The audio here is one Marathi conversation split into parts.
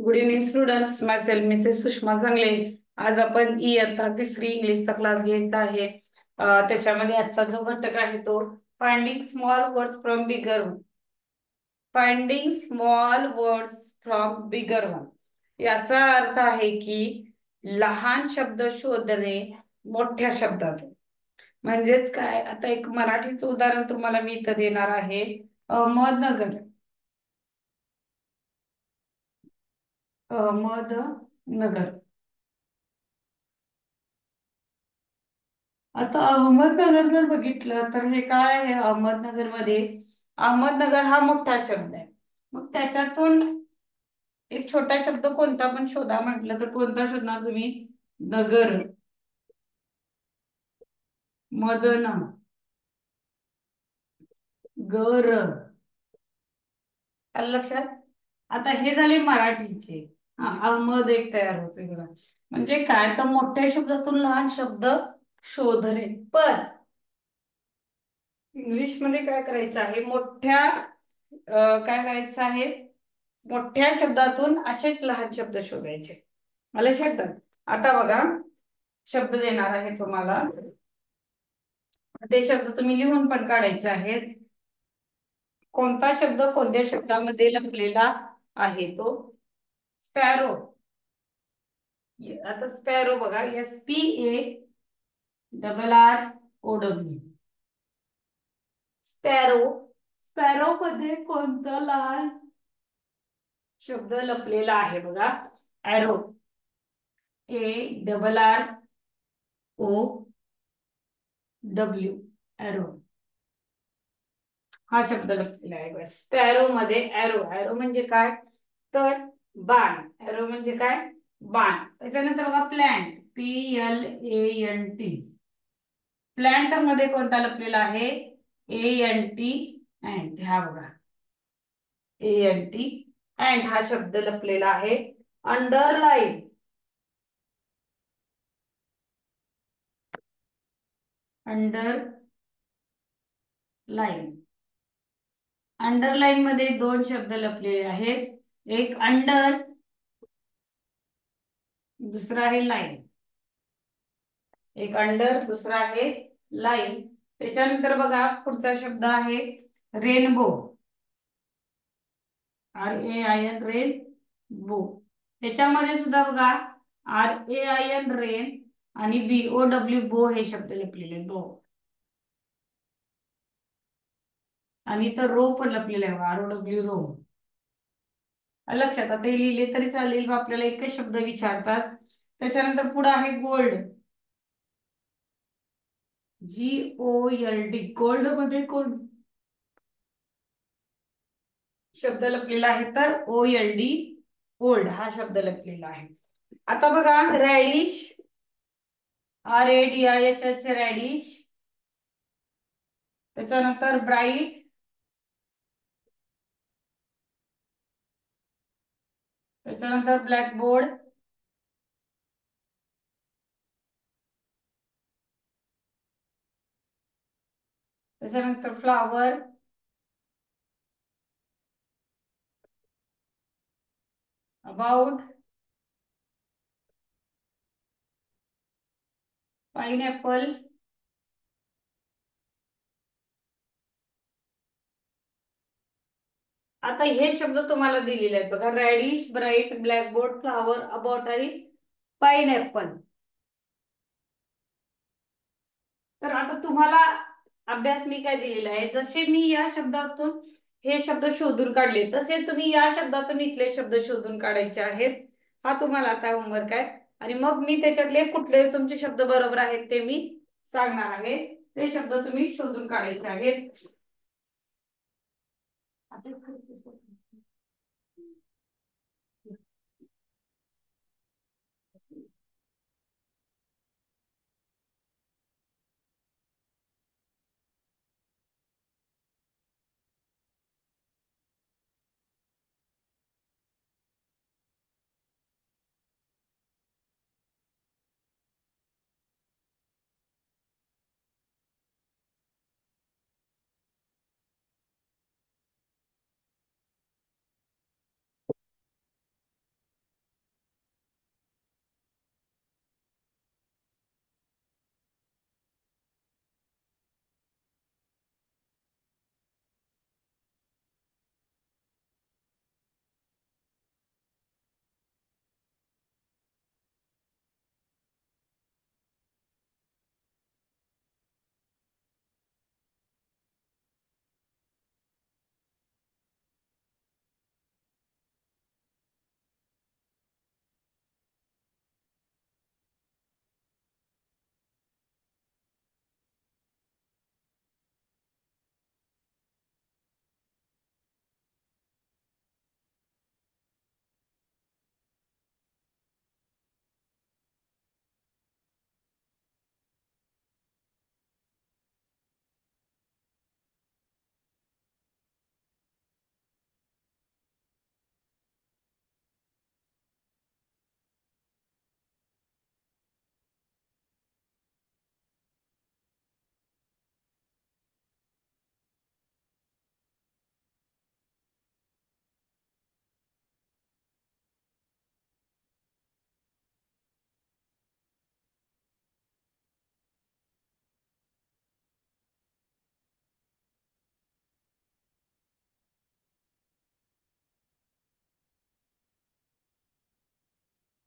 Good evening students, myself Mrs Sushma चांगले. आज आपण इयत्ता तिसरी इंग्लिशचा क्लास घ्यायचा आहे. त्याच्यामध्ये आजचा जो घटक आहे तो finding small words from bigger one. Finding small words from bigger one याचा अर्थ आहे की लहान शब्द शोधणे मोठ्या शब्दात. म्हणजेच काय, आता एक मराठीचं उदाहरण तुम्हाला मी इथं देणार आहे. अहमदनगर. अहमदनगर. आता अहमदनगर जर बघितलं तर हे काय आहे अहमदनगर मध्ये. अहमदनगर हा मोठा शब्द आहे. मग त्याच्यातून एक छोटा शब्द कोणता पण शोधा म्हटलं तर कोणता शोधणार तुम्ही? नगर. मदन. गर. आलं लक्षात? आता हे झाले मराठीचे. अहमद एक तयार होतोय बघा. म्हणजे काय, तर मोठ्या शब्दातून लहान शब्द शोधणे. पण इंग्लिश मध्ये काय करायचं आहे, काय करायचं आहे, मोठ्या शब्दातून असेच लहान शब्द शोधायचे. मला शब्दात आता बघा शब्द देणार आहे तुम्हाला. ते शब्द तुम्ही लिहून पण काढायचे आहेत. कोणता शब्द कोणत्या शब्दामध्ये लपलेला आहे तो? स्पॅरो. आता स्पॅरो बघा, SPARROW. स्पॅरो. स्पॅरो मध्ये कोणता लहान शब्द लपलेला आहे बघा? ॲरो. ARROW. ॲरो हा शब्द लपलेला आहे स्पॅरो मध्ये. ॲरो. ॲरो म्हणजे काय, तर बाण. ॲरो म्हणजे काय, बाण. त्याच्यानंतर बघा प्लॅन्ट. PLANT. प्लॅन्ट मध्ये कोणता लपलेला आहे? ANT. अँट. हा बघा ANT. अँट हा शब्द लपलेला आहे. अंडरलाईन. अंडरलाईन. अंडरलाईन मध्ये दोन शब्द लपलेले आहेत. एक अंडर, दुसरा आहे लाईन. एक अंडर, दुसरा आहे लाईन. त्याच्यानंतर बघा पुढचा शब्द आहे रेनबो. RAIN. रेनबो. त्याच्यामध्ये सुद्धा बघा RAIN रेन आणि BOW बो हे शब्द लपलेले आहेत. बो. आणि तर रो पण लपलेला आहे. ROW row. लक्षात? आता हे लिहिले तरी चालेल, आपल्याला एकच शब्द विचारतात. त्याच्यानंतर पुढे आहे गोल्ड. GOLD. गोल्ड मध्ये कोण शब्द लपलेला आहे? तर OLD. ओल्ड हा शब्द लपलेला आहे. आता बघा रॅडिश. RADISH radish. त्याच्यानंतर ब्राईट. त्याच्यानंतर ब्लॅकबोर्ड. त्याच्यानंतर फ्लावर. अबाउट. पाइनएप्पल. आता हे शब्द तुम्हाला दिलेले आहेत बघा, radish, bright, blackboard, flower, about आणि पाइनएप्पल. तर आता तुम्हाला अभ्यास मी काय दिलेला आहे, जसे मी या शब्दातून हे शब्द शोधून काढले तसे तुम्ही या शब्दातून इथले शब्द शोधून काढायचे आहेत. हा तुम्हाला आता होमवर्क आहे. आणि मग मी त्याच्यातले कुठले तुमचे शब्द बरोबर आहेत ते मी सांगणार आहे. ते शब्द तुम्ही शोधून काढायचे आहेत.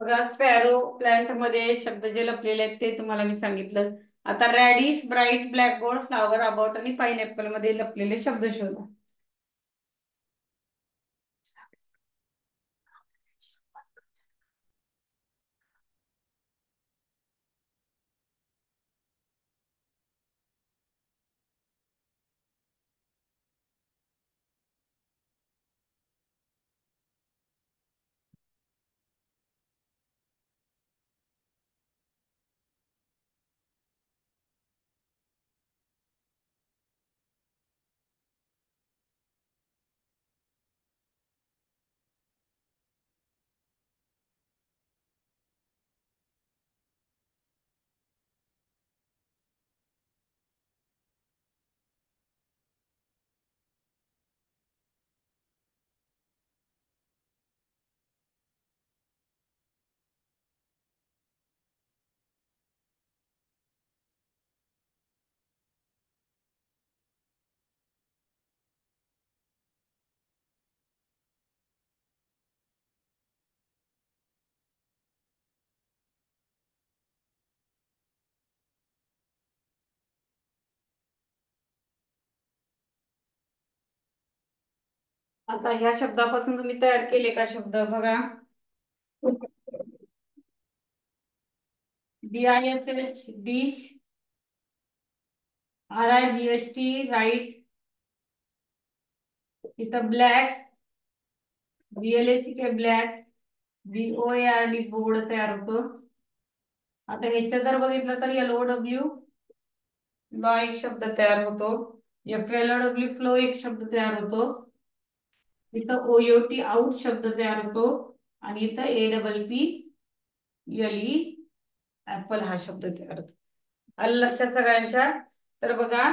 बघा स्पॅरो प्लांट मध्ये शब्द जे लपलेले आहेत ते तुम्हाला मी सांगितलं. आता radish, bright, blackboard, flower, about आणि पाइनएप्पल मध्ये लपलेले शब्द शोधा. आता ह्या शब्दापासून तुम्ही तयार केले का शब्द बघा. DISH डिश, RIGHT राईट, इथं black, BLACK black, BOARD board तयार होतो. आता ह्याच्या जर बघितलं तर LOW लॉ एक शब्द तयार होतो. FLOW फ्लो एक शब्द तयार होतो. इथं OUT आउट शब्द तयार होतो आणि इथं APPLE ऍपल हा शब्द तयार होतो. आलं लक्षात सगळ्यांच्या. तर बघा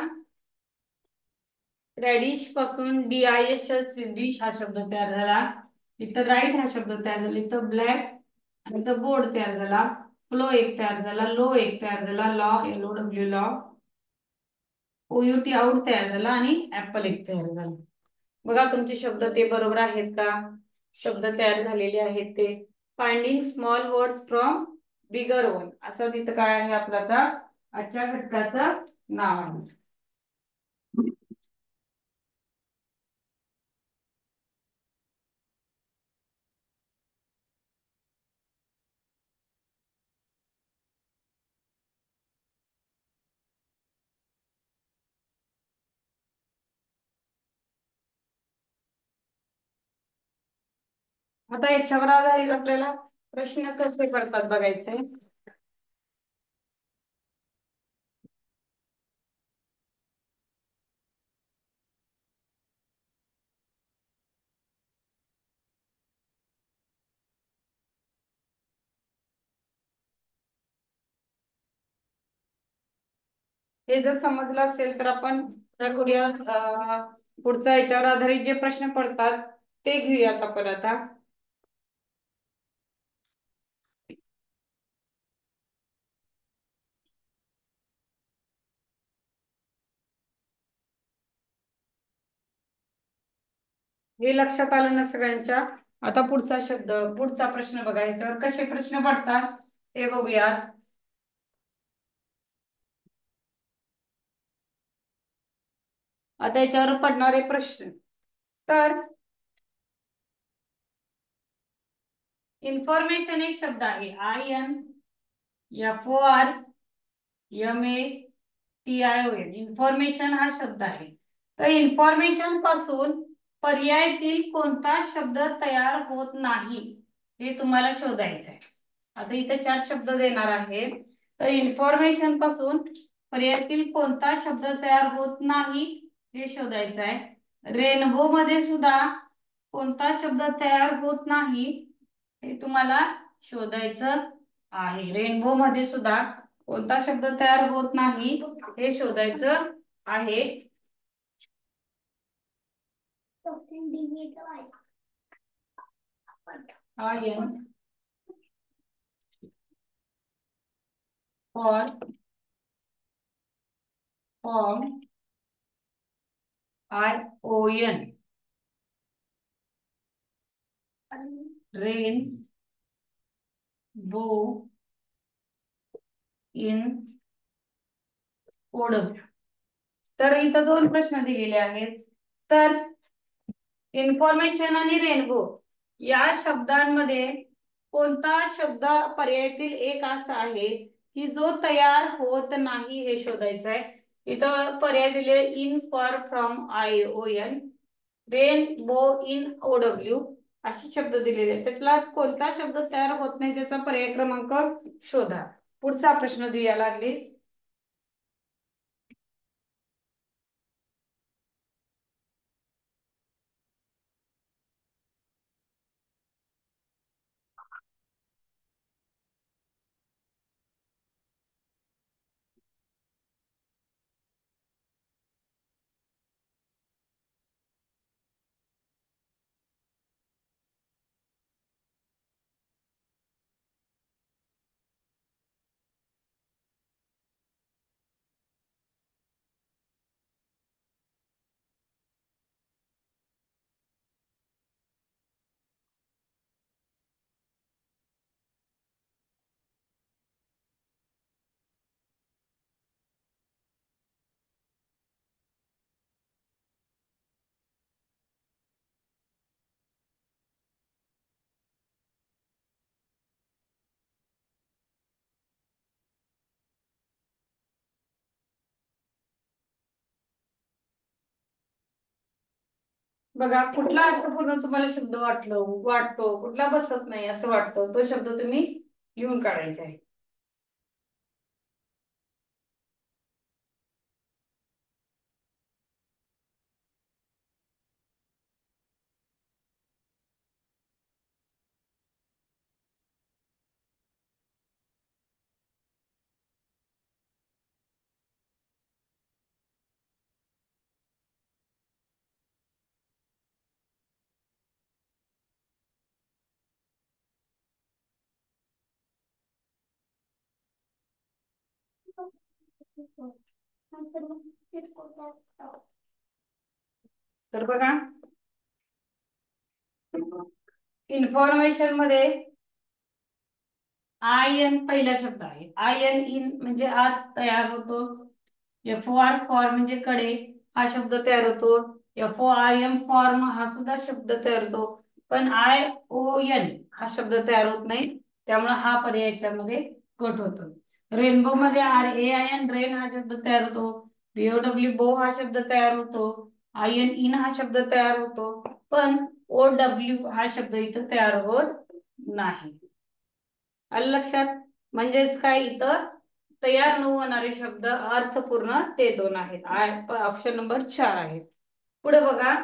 रॅडिश पासून DISH डिश हा शब्द तयार झाला. इथं राईट हा शब्द तयार झाला. इथं ब्लॅक आणि इथं बोर्ड तयार झाला. फ्लो एक तयार झाला. लो एक तयार झाला. Law LOW law. OUT out तयार झाला आणि ऍपल एक तयार झाला. बघा तुमचे शब्द ते बरोबर आहेत का. शब्द तयार झालेले आहेत ते. Finding small words from bigger one असं तिथं काय आहे आपलं आता आजच्या घटकाचं नाव आहे. आता याच्यावर आधारित आपल्याला प्रश्न कसे पडतात बघायचे. हे जर समजलं असेल तर आपण काय करूया पुढचा याच्यावर आधारित जे प्रश्न पडतात ते घेऊयात आपण आता. हे लक्षात आलं ना सगळ्यांच्या. आता पुढचा शब्द पुढचा प्रश्न बघा याच्यावर कसे प्रश्न पडतात ते बघूयात. आता याच्यावर पडणारे प्रश्न तर इन्फॉर्मेशन एक शब्द आहे INFORMATION इन्फॉर्मेशन हा शब्द आहे. तर इन्फॉर्मेशन पासून पर्यायातील कोणता शब्द तयार होत नाही हे तुम्हाला शोधायचं आहे. आता इथे 4 शब्द देणार आहे. तर इन्फॉर्मेशन पासून पर्यायातील कोणता शब्द तयार होत नाही हे शोधायचं आहे. रेनबो मध्ये सुद्धा कोणता शब्द तयार होत नाही हे तुम्हाला शोधायचं आहे. रेनबो मध्ये सुद्धा कोणता शब्द तयार होत नाही हे शोधायचं आहे. IN for form ION rain बो इन ओढव. तर इथं दोन प्रश्न दिलेले आहेत. तर इन्फॉर्मेशन आणि रेनबो या शब्दांमध्ये कोणता शब्द पर्यायातील एक असा आहे की जो तयार होत नाही हे शोधायचं आहे. इथं पर्याय दिले in for from I O N, rainbow in O W असे शब्द दिलेले आहेत. त्यातला कोणता शब्द तयार होत नाही त्याचा पर्याय क्रमांक शोधा. पुढचा प्रश्न द्यायला लागले. बघा, कुठला अर्थपूर्ण तुम्हाला शब्द वाटतो, कुठला बसत नाही असं वाटतं, तो शब्द तुम्ही लिहून काढायचा आहे. तर बघा, इन्फॉर्मेशन मध्ये आय एन पहिला शब्द आहे. आय एन इन म्हणजे आज तयार होतो. एफ ओ आर फॉर म्हणजे कडे हा शब्द तयार होतो. F O I M form हा सुद्धा शब्द तयार होतो. पण आय ओ एन हा शब्द तयार होत नाही, त्यामुळे हा पर्याय याच्यामध्ये कट होतो. रेनबो मध्ये R A I N rain हा शब्द तयार होतो. बीओ डब्ल्यू बो हा शब्द तयार होतो. आय एन इन हा शब्द तयार होतो. पण ओ डब्ल्यू हा शब्द इथं तयार होत नाही. आलं लक्षात? म्हणजेच काय, इथं तयार न होणारे शब्द अर्थपूर्ण ते दोन आहेत. ऑप्शन नंबर 4 आहे. पुढे बघा,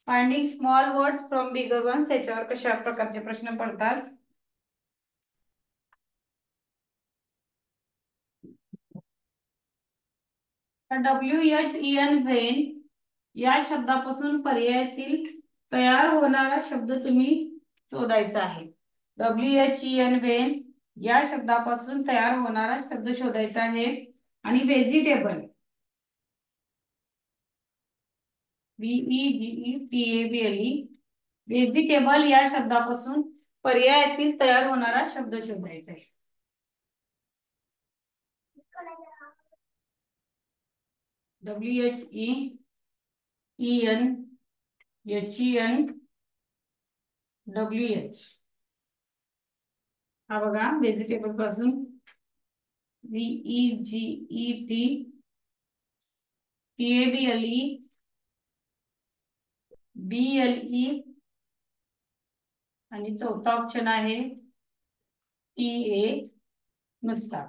finding small words from bigger ones याच्यावर कशा प्रकारचे प्रश्न पडतात. WHEN व्हेन या शब्दापासून पर्यायातील तयार होणारा शब्द तुम्ही शोधायचा आहे. WHEN व्हेन या शब्दापासून तयार होणारा शब्द शोधायचा आहे. आणि व्हेजिटेबल VEGETABLE व्हेजिटेबल या शब्दापासून पर्यायातील तयार होणारा शब्द शोधायचा आहे. WHENHENWH हा बघा, व्हेजिटेबल पासून VEGETABLE BLE आणि चौथा ऑप्शन आहे TA नुसता.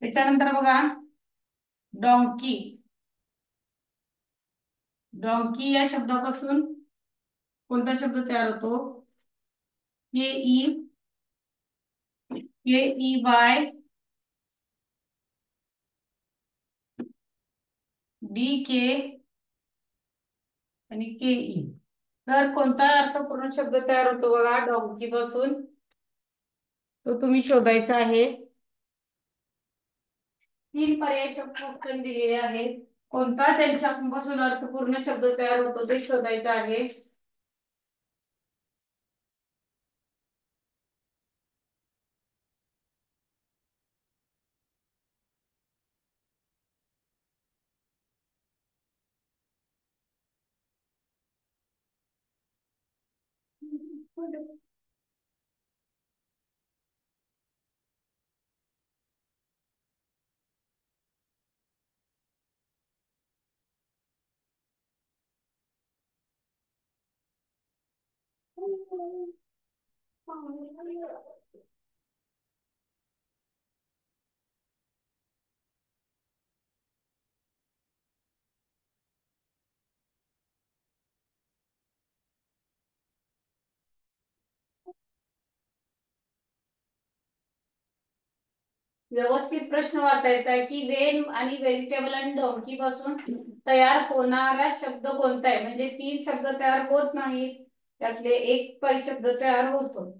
त्याच्यानंतर बघा, डॉंकी डॉंकी या शब्दापासून कोणता शब्द तयार होतो. KEY DK आणि KE. तर कोणता अर्थपूर्ण शब्द तयार होतो बघा डॉंकी पासून, तो तुम्ही शोधायचा आहे. 3 पर्याय शब्द उत्तर दिलेले आहेत. कोणता त्यांच्यापासून अर्थपूर्ण शब्द तयार होतो ते शोधायचा आहे. व्यवस्थित प्रश्न वाचायचा आहे की वेन आणि व्हेजिटेबल आणि डोंकी पासून तयार होणारा शब्द कोणता आहे, म्हणजे 3 शब्द तयार होत नाहीत, त्यातले एक परिशब्द तयार होतो.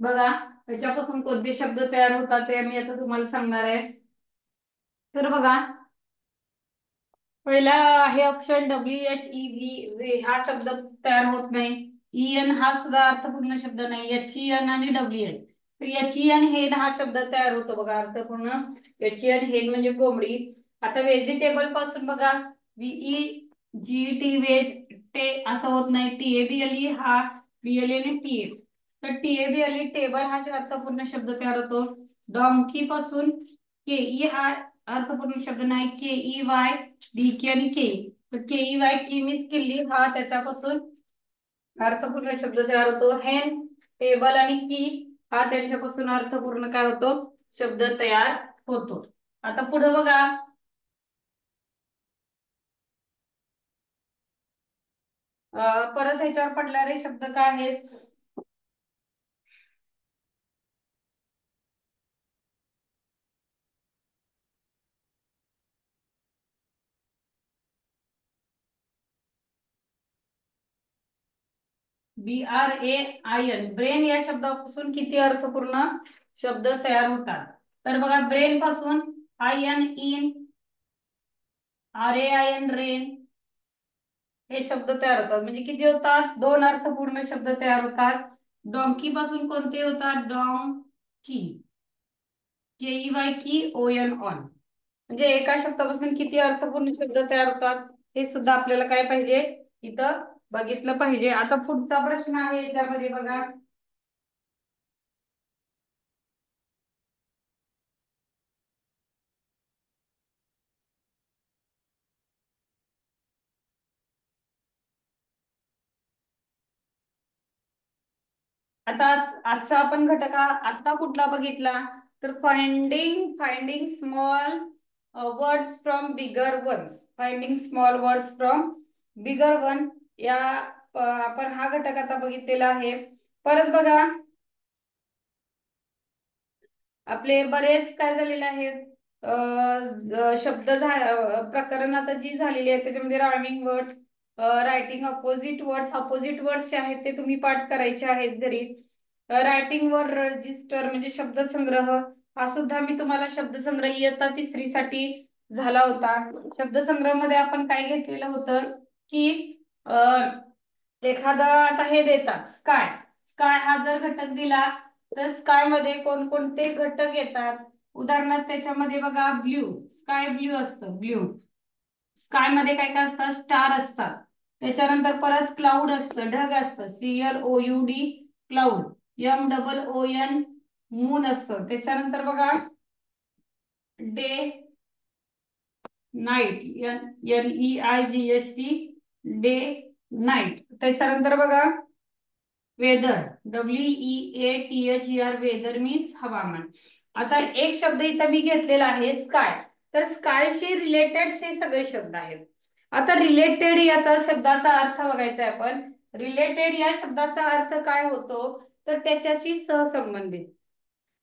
बघा, त्याच्यापासून कोणते शब्द तयार होतात ते मी आता तुम्हाला सांगणार आहे. तर बघा, पहिला आहे ऑप्शन WHEV, हा शब्द तयार होत नाही. EN हा सुद्धा अर्थपूर्ण शब्द नाही. HEN आणि WN, तर HEN हेन हा शब्द तयार होतो बघा, अर्थपूर्ण. HEN हेन म्हणजे कोंबडी. आता व्हेजिटेबल पासून बघा, VEGT वेज ते असं होत नाही. TABLE हा BLE आणि TA, तर TABLE टेबल हा अर्थपूर्ण शब्द तयार होतो. डॉंकी पासून KE हा अर्थपूर्ण शब्द नाही. KEY, DK आणि के, तर KEY की मिस किल्ली हा त्याच्यापासून अर्थपूर्ण शब्द तयार होतो. हेन, टेबल आणि की हा त्यांच्यापासून अर्थपूर्ण काय होतो, शब्द तयार होतो. आता पुढे बघा, परत ह्याच्यावर पडणारे शब्द काय आहेत. BRAIN, ब्रेन या शब्दापासून किती अर्थपूर्ण शब्द तयार होतात. तर बघा, ब्रेन पासून IN इन, RAIN रेन हे शब्द तयार होतात. म्हणजे किती होतात, 2 अर्थपूर्ण शब्द तयार होतात. डॉंकी पासून कोणते होतात, डॉंग की, KEY की, ON ऑन, म्हणजे एका शब्दापासून किती अर्थपूर्ण शब्द तयार होतात हे सुद्धा आपल्याला काय पाहिजे, इथं बघितलं पाहिजे. आता पुढचा प्रश्न आहे त्यामध्ये बघा, आता आजचा आपण घटक आता कुठला बघितला, तर finding small words from bigger ones, finding small words from bigger one, या आपण हा घटक आता बघितलेला आहे. परत बघा, आपले बरेच काय झालेले आहेत, शब्द प्रकरण आता जी झालेली आहे त्याच्यामध्ये rhyming word, writing opposite words जे आहेत ते तुम्ही पाठ करायचे आहेत घरी. रायटिंग वर रजिस्टर म्हणजे शब्दसंग्रह, हा सुद्धा मी तुम्हाला शब्दसंग्रह इयत्ता 3री साठी झाला होता. शब्दसंग्रह मध्ये आपण काय घेतलेलं होतं की एखादा, आता हे देतात स्काय, स्काय हा जर घटक दिला तर स्काय मध्ये कोणकोणते घटक येतात, उदाहरणार्थ त्याच्यामध्ये बघा ब्ल्यू, स्काय ब्ल्यू असतं ब्ल्यू. स्काय मध्ये काय काय असतात? स्टार असतात. त्याच्यानंतर परत क्लाउड असतं, ढग असतं, CLOUD क्लाउड. MOON मून असतं. त्याच्यानंतर बघा day, night, NEIGHT day, night. त्याच्यानंतर बघा वेदर, WEATHER वेदर मीन्स हवामान. आता एक शब्द इथं मी घेतलेला आहे स्काय. तर स्कायशी रिलेटेड हे सगळे शब्द आहेत. आता रिलेटेड या शब्दाचा अर्थ बघायचा आहे आपण. रिलेटेड या शब्दाचा अर्थ काय होतो? तर त्याच्याशी सहसंबंधित.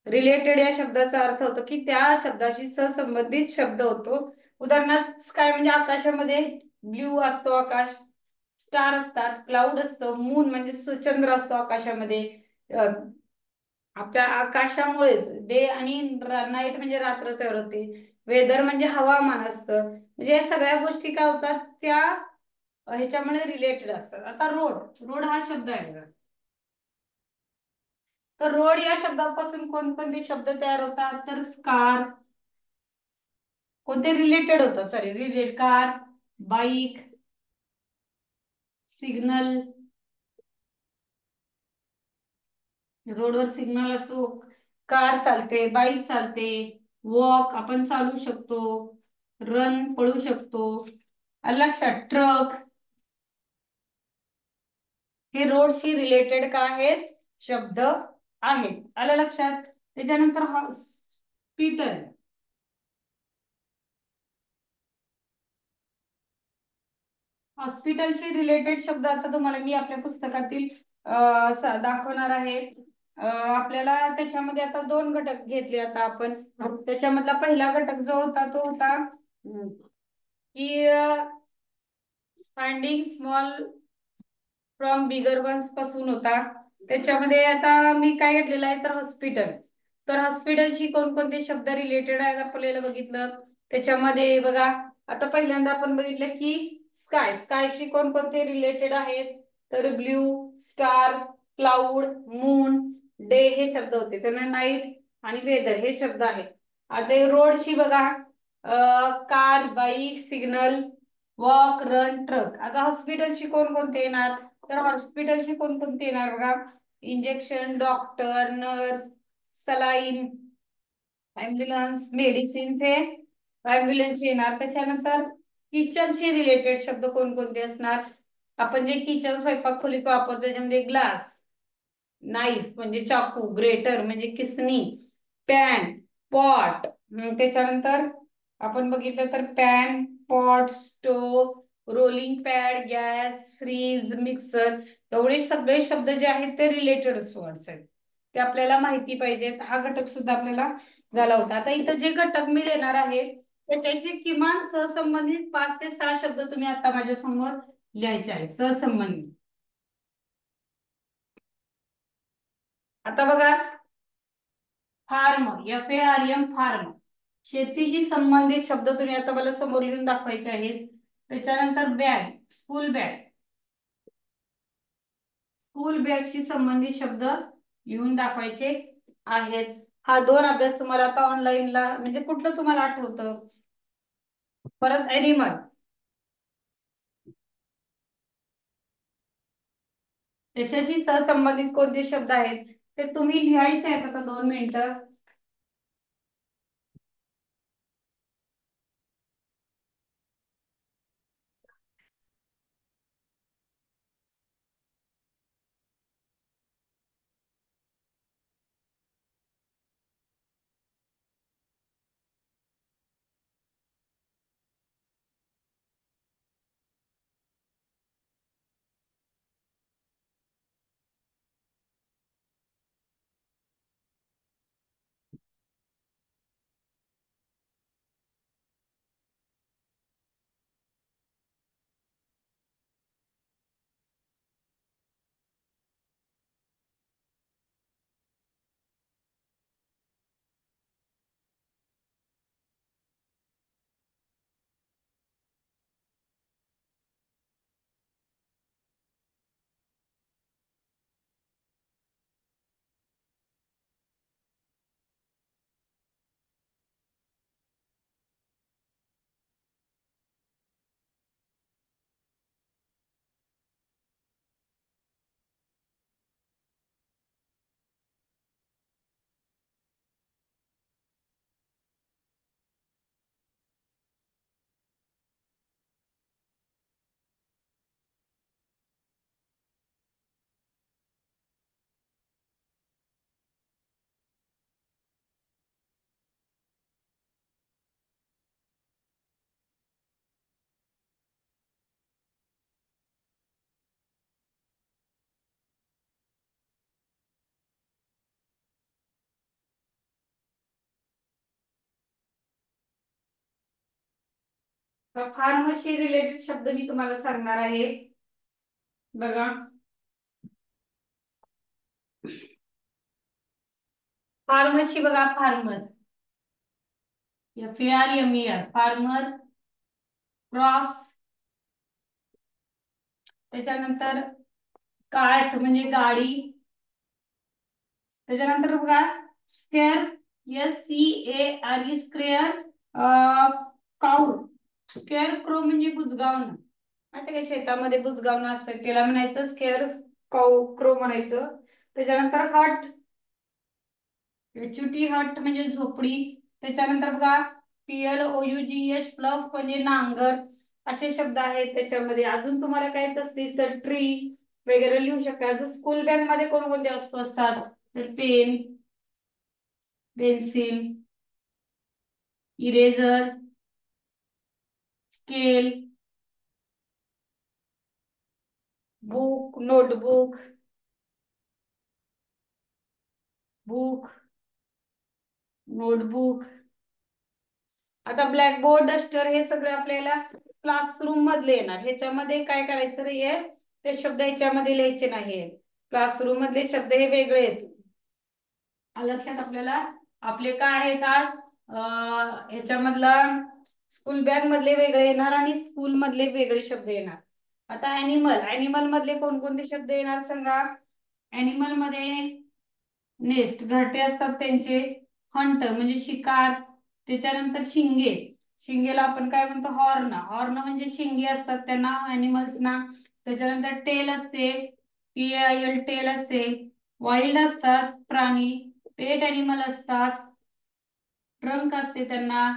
रिलेटेड या शब्दाचा अर्थ होतो की त्या शब्दाशी सहसंबंधित शब्द होतो. उदाहरणार्थ स्काय म्हणजे आकाशामध्ये ब्ल्यू असतो आकाश, स्टार असतात, क्लाउड असतो, मून म्हणजे चंद्र असतो आकाशामध्ये. अ, आपल्या आकाशामुळेच डे आणि नाईट म्हणजे रात्र तयार होते. वेदर म्हणजे हवामान असतं. म्हणजे या सगळ्या गोष्टी काय होतात त्या ह्याच्यामुळे रिलेटेड असतात. आता रोड, रोड हा शब्द आहे बघा. तर रोड या शब्दापासून कोणकोणते शब्द तयार होतात? तर कार, कोणते रिलेटेड होतं, sorry related, car, bike, signal, रोडवर सिग्नल असतो, कार चालते, बाईक चालते, वॉक आपण चालू शकतो, रन पळू शकतो. आलं लक्षात? ट्रक, हे रोडशी रिलेटेड काय आहेत? शब्द आहेत. आलं लक्षात? त्याच्यानंतर हॉस्पिटल, हॉस्पिटलशी रिलेटेड शब्द आता तुम्हाला मी आपल्या पुस्तकातील दाखवणार आहे. आपल्याला त्याच्यामध्ये आता दोन घटक घेतले. आता आपण त्याच्यामधला पहिला घटक जो होता तो होता की finding small from bigger ones पासून होता. त्याच्यामध्ये आता मी काय घेतलेलं आहे तर हॉस्पिटल. तर हॉस्पिटलशी कोणकोणते शब्द रिलेटेड आहेत आपल्याला बघितलं. त्याच्यामध्ये बघा आता पहिल्यांदा आपण बघितलं की स्काय, स्कायशी कोणकोणते रिलेटेड आहेत? तर blue, star, cloud, moon, day हे शब्द होते. त्यांना नाईट आणि वेदर हे शब्द आहेत. आता रोडशी बघा car, bike, signal, walk, run, truck. आता हॉस्पिटलशी कोणकोणते येणार? तर हॉस्पिटलशी कोणकोणते येणार बघा. Injection, doctor, nurse, saline, ambulance, medicines हे ऍम्ब्युलन्स येणार. त्याच्यानंतर किचनशी रिलेटेड शब्द कोणकोणते असणार? आपण जे किचन स्वयंपाक खोलीत वापरतो त्याच्यामध्ये ग्लास, नाईफ म्हणजे चाकू, ग्रेटर म्हणजे किसनी, पॅन, पॉट. त्याच्यानंतर आपण बघितलं तर pan, pot, stove, rolling pad, gas, fridge, mixer. एवढे सगळे शब्द जे आहेत ते रिलेटेड वर्ड्स आहेत. ते आपल्याला माहिती पाहिजेत. हा घटक सुद्धा आपल्याला झाला होता. आता इथं जे घटक मी देणार आहे त्याच्याशी किमान सहसंबंधित 5 ते 6 शब्द तुम्ही आता माझ्या समोर लिहायचे आहेत सहसंबंधित. आता बघा फार्म, FARM फार्म, शेतीशी संबंधित शब्द तुम्ही आता मला समोर लिहून दाखवायचे आहेत. त्याच्यानंतर बॅग, स्कूल बॅग, स्कूल बॅगशी संबंधित शब्द लिहून दाखवायचे आहेत. हा 2 अभ्यास तुम्हाला आता ऑनलाईनला म्हणजे कुठलं तुम्हाला आठवतं? परत ॲनिमल, त्याच्याशी सहसंबंधित कोणते शब्द आहेत ते तुम्ही लिहायचे आहेत आता 2 मिनिटं. फार्मशी रिलेटेड शब्द मी तुम्हाला सांगणार आहे. बघा, फार्मशी बघा, फार्मर, FARMER, फार्मर, क्रॉप्स, त्याच्यानंतर कार्ट म्हणजे गाडी, त्याच्यानंतर बघा स्केअर, SCARE, स्क्वेअर, काऊ, स्केअर क्रो म्हणजे बुजगावणं. आता काय शेतामध्ये बुजगावणं असतं त्याला म्हणायचं स्केअर क्रो म्हणायचं. त्याच्यानंतर हट, हट म्हणजे झोपडी. त्याच्यानंतर बघा PLOUGH, प्लफ म्हणजे नांगर. असे शब्द आहेत त्याच्यामध्ये. अजून तुम्हाला काय येत असतील तर ट्री वगैरे लिहू शकता. अजून स्कूल बॅग मध्ये कोणकोणते वस्तू असतात तर pen, pencil, eraser, scale, book, notebook, book, notebook. आता ब्लॅकबोर्ड, डस्टर हे सगळे आपल्याला क्लासरूम मधले येणार. ह्याच्यामध्ये काय करायचं नाहीये, ते शब्द ह्याच्यामध्ये लिहायचे नाहीये. क्लासरूम मधले शब्द हे वेगळे आहेत. लक्षात आपल्याला आपले काय आहेत आज ह्याच्यामधला स्कूल बॅग मधले वेगळे येणार आणि स्कूल मधले वेगळे शब्द येणार. आता अॅनिमल, अॅनिमल मधले कोणकोणते शब्द येणार सांगा. अॅनिमल मध्ये नेस्ट, घरटे असतात त्यांचे. हंट म्हणजे शिकार. त्याच्यानंतर शिंगे, शिंगेला आपण काय म्हणतो हॉर्न, हॉर्न म्हणजे शिंगे असतात त्यांना अॅनिमल्सना. त्याच्यानंतर टेल असते, TAIL, टेल असते. वाईल्ड असतात प्राणी. पेट अॅनिमल असतात. ट्रंक असते त्यांना,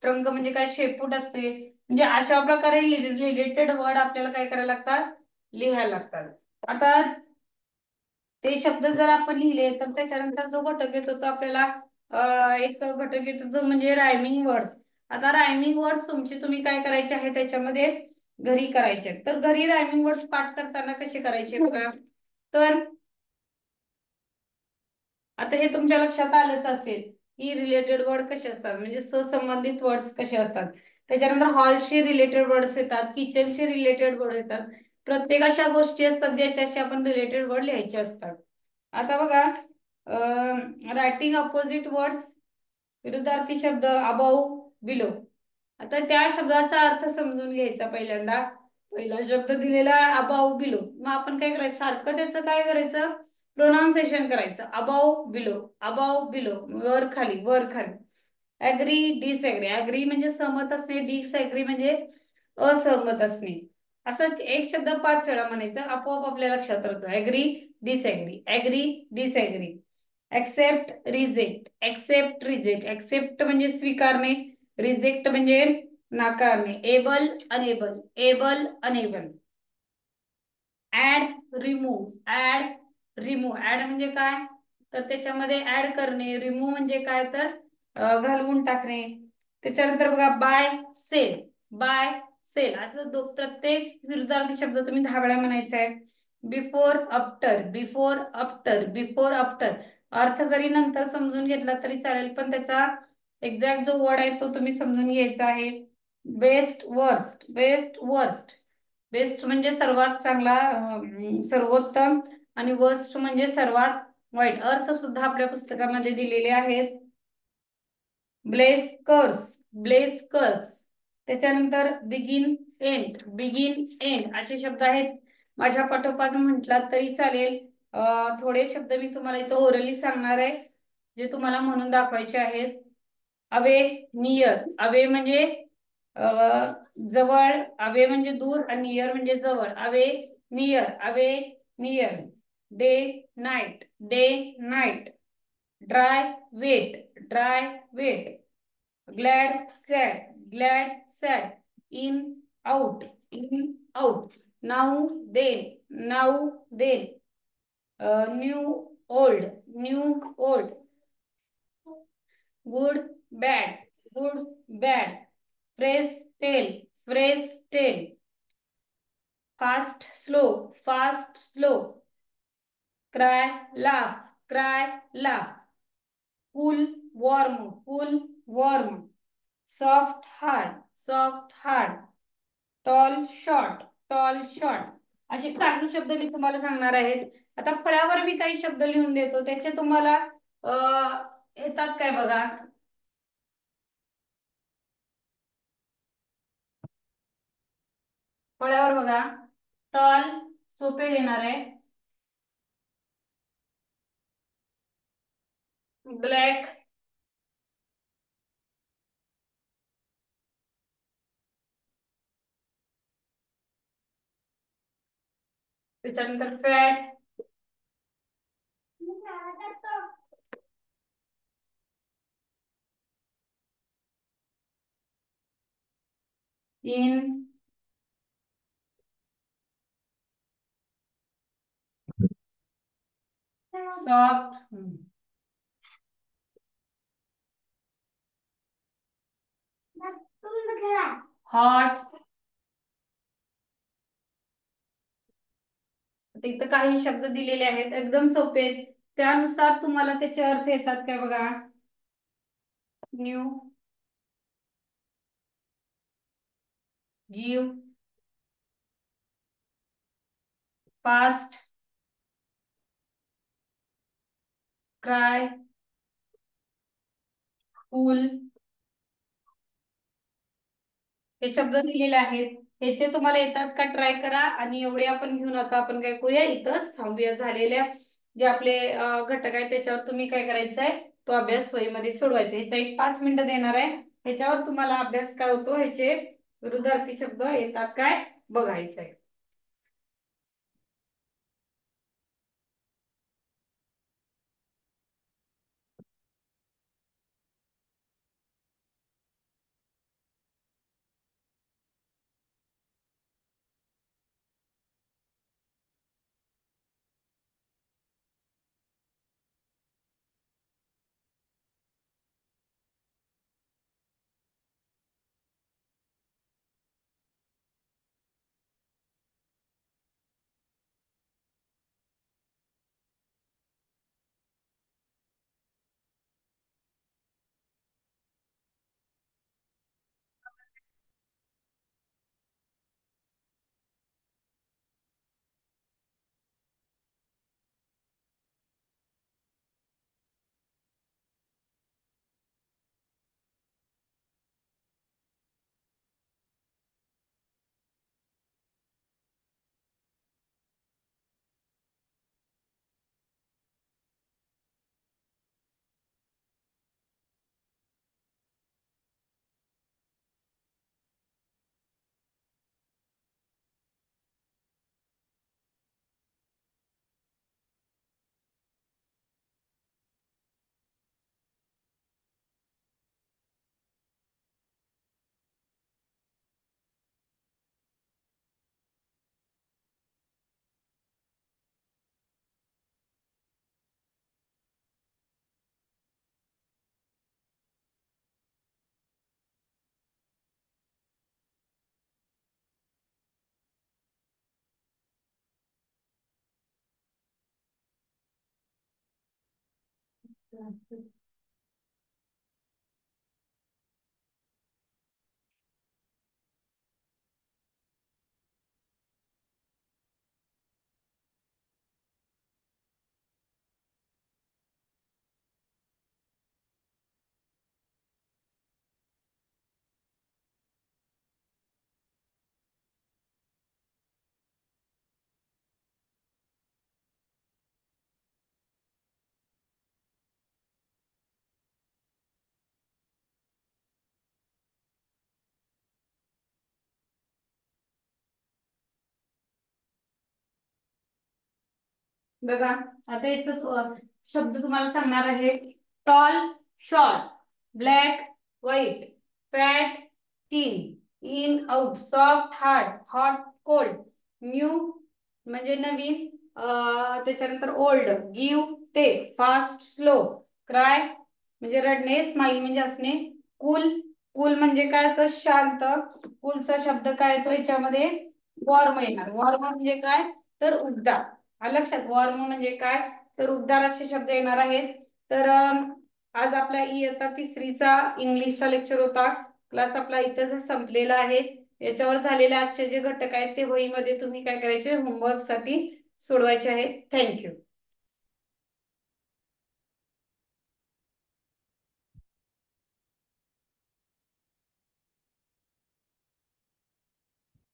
ट्रंक म्हणजे काय शेपूट असते. म्हणजे अशा प्रकारे रिलेटेड वर्ड आपल्याला काय करायला लागतात, लिहायला लागतात. आता ते शब्द जर आपण लिहिले तर त्याच्यानंतर जो घटक येतो तो आपल्याला एक घटक येतो जो म्हणजे रायमिंग वर्ड्स. आता रायमिंग वर्ड्स तुमचे तुम्ही काय करायचे आहे त्याच्यामध्ये घरी करायचे. तर घरी रायमिंग वर्ड्स पाठ करताना कसे करायचे बघा. तर आता हे तुमच्या लक्षात आलंच असेल की रिलेटेड वर्ड कसे असतात म्हणजे सहसंबंधित वर्ड्स कसे असतात. त्याच्यानंतर हॉलशी रिलेटेड वर्ड्स येतात, किचनशी रिलेटेड वर्ड येतात. प्रत्येक अशा गोष्टी असतात ज्याच्याशी आपण रिलेटेड वर्ड लिहायचे असतात. आता बघा रायटिंग अपोजिट वर्ड्स, विरुद्धार्थी शब्द अबाऊ, बिलो. आता त्या शब्दाचा अर्थ समजून घ्यायचा. पहिल्यांदा पहिला शब्द दिलेला अबाऊ बिलो, मग आपण काय करायचं सारखं त्याचं काय करायचं प्रोनाउन्सिएशन करायचं. अबाऊ बिलो, अबाऊ बिलो, वर खाली, वर खाली. ऍग्री, डिसऍग्री, ऍग्री म्हणजे सहमत असणे, डिसऍग्री म्हणजे असहमत असणे. असं एक शब्द 5 वेळा म्हणायचं, आपोआप आपल्या लक्षात राहतो. Agree, disagree, agree, disagree. Accept, reject, accept, reject. Accept म्हणजे स्वीकारणे, रिजेक्ट म्हणजे नाकारणे. Able, unable, able, unable. Add, remove, add, remove. Add म्हणजे काय तर त्याच्यामध्ये ऍड करणे. रिमूव्ह म्हणजे काय तर घालवून टाकणे. त्याच्यानंतर बघा बाय, सेल, बाय, सेल. असं प्रत्येक विरुद्धार्थी शब्द तुम्ही 10 वेळा म्हणायचा आहे. Before, after, before, after, before, after. अर्थ जरी नंतर समजून घेतला तरी चालेल पण त्याचा एक्झॅक्ट जो वर्ड आहे तो तुम्ही समजून घ्यायचा आहे. Best, worst, best, worst. Best म्हणजे सर्वात चांगला, सर्वोत्तम. आणि वर्स्ट म्हणजे सर्वात वाईट. अर्थ सुद्धा आपल्या पुस्तकामध्ये दिलेले आहेत. ब्लेस, कर्स, ब्लेस, कर्स. त्याच्यानंतर बिगिन, एंड, बिगिन, एंड असे शब्द आहेत. माझ्या पाठोपाठ म्हटलात तरी चालेल. थोडे शब्द मी तुम्हाला इथं ओरली सांगणार आहे जे तुम्हाला म्हणून दाखवायचे आहेत. Away, near. अवे म्हणजे जवळ, अवे म्हणजे दूर आणि नियर म्हणजे जवळ. Away, near, away, near. Day, night, day, night. Dry, wet, dry, wet. Glad, sad, glad, sad. In, out, in, out. Now, then, now, then. New, old, new, old. Good, bad, good, bad. Fresh, stale, fresh, stale. Fast, slow, fast, slow. Cry, laugh, cry, laugh. Cool, warm, cool, warm. Soft hard, soft hard, tall short, tall short, असे काही शब्द मी तुम्हाला सांगणार आहेत. आता फळ्यावर मी काही शब्द लिहून देतो, त्याचे तुम्हाला येतात काय बघा. फळ्यावर बघा, टॉल सोपे घेणार आहे. ब्लॅक, त्याच्यानंतर फॅट, इन, सॉफ्ट, हॉट. इथं काही शब्द दिलेले आहेत, एकदम सोपे आहेत. त्यानुसार तुम्हाला त्याचे अर्थ येतात काय बघा. न्यू, गिव, पास्ट, क्राय, फुल, हे शब्द दिलेले आहेत. ह्याचे तुम्हाला येतात का ट्राय करा. आणि एवढे आपण घेऊन आता आपण काय करूया, इथंच थांबूया. झालेल्या जे आपले घटक आहेत त्याच्यावर तुम्ही काय करायचंय, तो अभ्यास वहीमध्ये सोडवायचा. ह्याचा एक 5 मिनिटं देणार आहे. ह्याच्यावर तुम्हाला अभ्यास काय होतो, ह्याचे विरुद्धार्थी शब्द येतात काय बघायचंय. बघा, आता याच शब्द तुम्हाला सांगणार आहे. Tall short, black white, fat thin, in out, soft hard, hot cold, new म्हणजे नवीन, त्याच्यानंतर old, give take, fast slow, cry म्हणजे रडणे, स्माइल म्हणजे हसणे, कूल, कूल म्हणजे काय तर शांत. कूलचा शब्द काय तो याच्यामध्ये वॉर्म येणार. वॉर्म म्हणजे काय तर उबदार. लक्षात, वॉर्म म्हणजे काय तर उबदार असे शब्द येणार आहेत. तर आज आपला इयत्ता तिसरीचा इंग्लिशचा लेक्चर होता. क्लास आपला इथं संपलेला आहे. याच्यावर झालेले आजचे जे घटक आहेत ते वहीमध्ये तुम्ही काय करायचे, होमवर्क साठी सोडवायचे आहेत. थँक्यू.